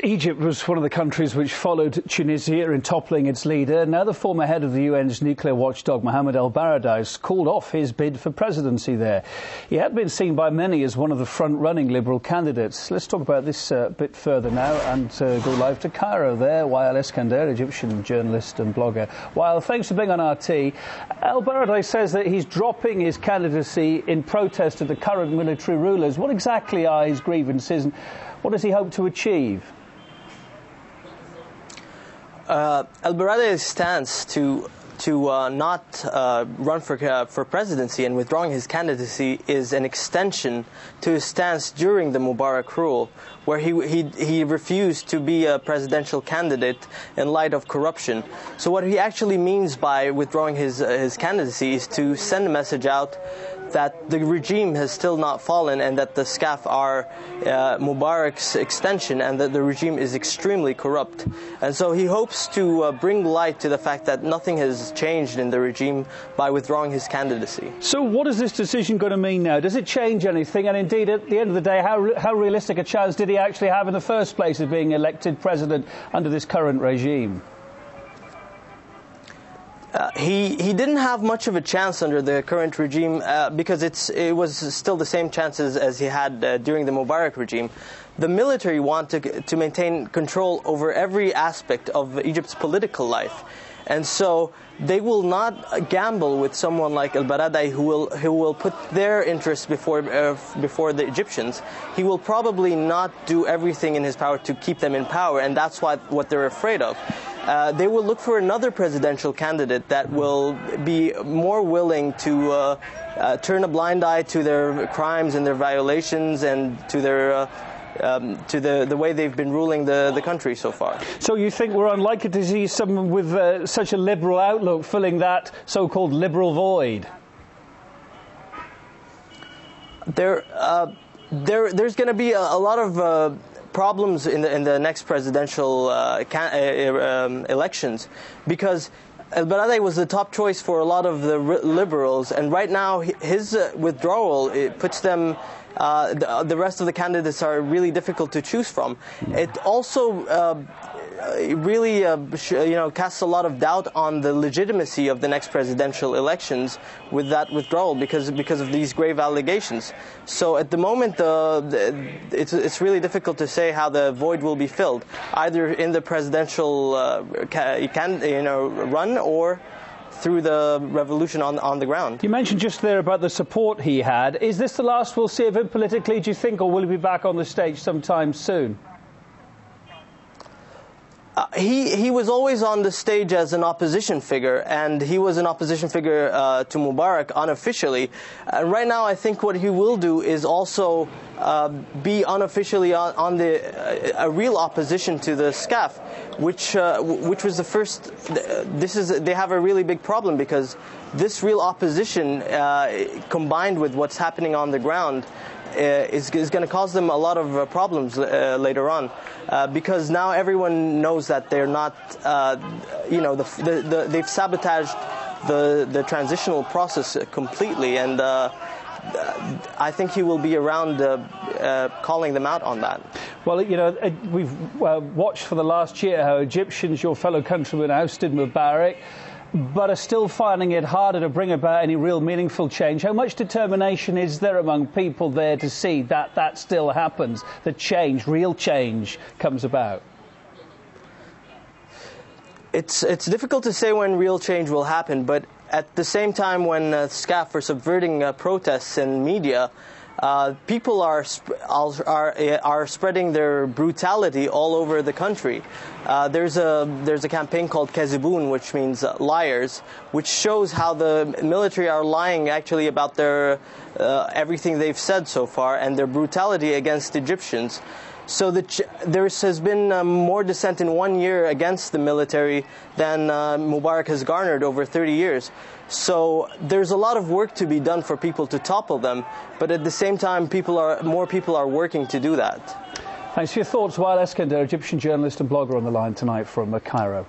Egypt was one of the countries which followed Tunisia in toppling its leader. Now the former head of the UN's nuclear watchdog, Mohamed ElBaradei, has called off his bid for presidency there. He had been seen by many as one of the front-running liberal candidates. Let's talk about this a bit further now and go live to Cairo there. Wael Eskandar, Egyptian journalist and blogger. Wael, thanks for being on RT. ElBaradei says that he's dropping his candidacy in protest of the current military rulers. What exactly are his grievances and what does he hope to achieve? ElBaradei's stance to not run for presidency and withdrawing his candidacy is an extension to his stance during the Mubarak rule, where he refused to be a presidential candidate in light of corruption. So what he actually means by withdrawing his candidacy is to send a message out that the regime has still not fallen and that the SCAF are Mubarak's extension and that the regime is extremely corrupt. And so he hopes to bring light to the fact that nothing has changed in the regime by withdrawing his candidacy. So what is this decision going to mean now? Does it change anything? And indeed, at the end of the day, how realistic a chance did he actually have in the first place of being elected president under this current regime? He didn't have much of a chance under the current regime because it was still the same chances as he had during the Mubarak regime. The military wanted to maintain control over every aspect of Egypt's political life. And so they will not gamble with someone like ElBaradei who will put their interests before the Egyptians. He will probably not do everything in his power to keep them in power, and that's what they're afraid of. They will look for another presidential candidate that will be more willing to turn a blind eye to their crimes and their violations and to their to the way they've been ruling the country so far. So you think we're unlikely to see someone with such a liberal outlook filling that so-called liberal void? There's going to be a lot of problems in the next presidential elections, because ElBaradei was the top choice for a lot of the liberals, and right now his withdrawal puts them. The rest of the candidates are really difficult to choose from. It also really casts a lot of doubt on the legitimacy of the next presidential elections with that withdrawal because of these grave allegations. So at the moment, it's really difficult to say how the void will be filled, either in the presidential run or through the revolution on the ground. You mentioned just there about the support he had. Is this the last we'll see of him politically, do you think, or will he be back on the stage sometime soon? He was always on the stage as an opposition figure, and he was an opposition figure to Mubarak unofficially. Right now, I think what he will do is also be unofficially on a real opposition to the SCAF, which was the first. They have a really big problem because this real opposition, combined with what's happening on the ground, is going to cause them a lot of problems later on, because now everyone knows that they're not, they've sabotaged the transitional process completely, and I think he will be around calling them out on that. Well, we've watched for the last year how Egyptians, your fellow countrymen, ousted Mubarak, but are still finding it harder to bring about any real meaningful change. How much determination is there among people there to see that that still happens, that change, real change, comes about? It's difficult to say when real change will happen, but at the same time when SCAF are subverting protests and media, people are spreading their brutality all over the country. There's a campaign called Kazibun, which means liars, which shows how the military are lying actually about their everything they've said so far and their brutality against Egyptians. So there has been more dissent in 1 year against the military than Mubarak has garnered over 30 years. So there's a lot of work to be done for people to topple them, but at the same time, more people are working to do that. Thanks for your thoughts, Wael Eskandar, Egyptian journalist and blogger, on the line tonight from Cairo.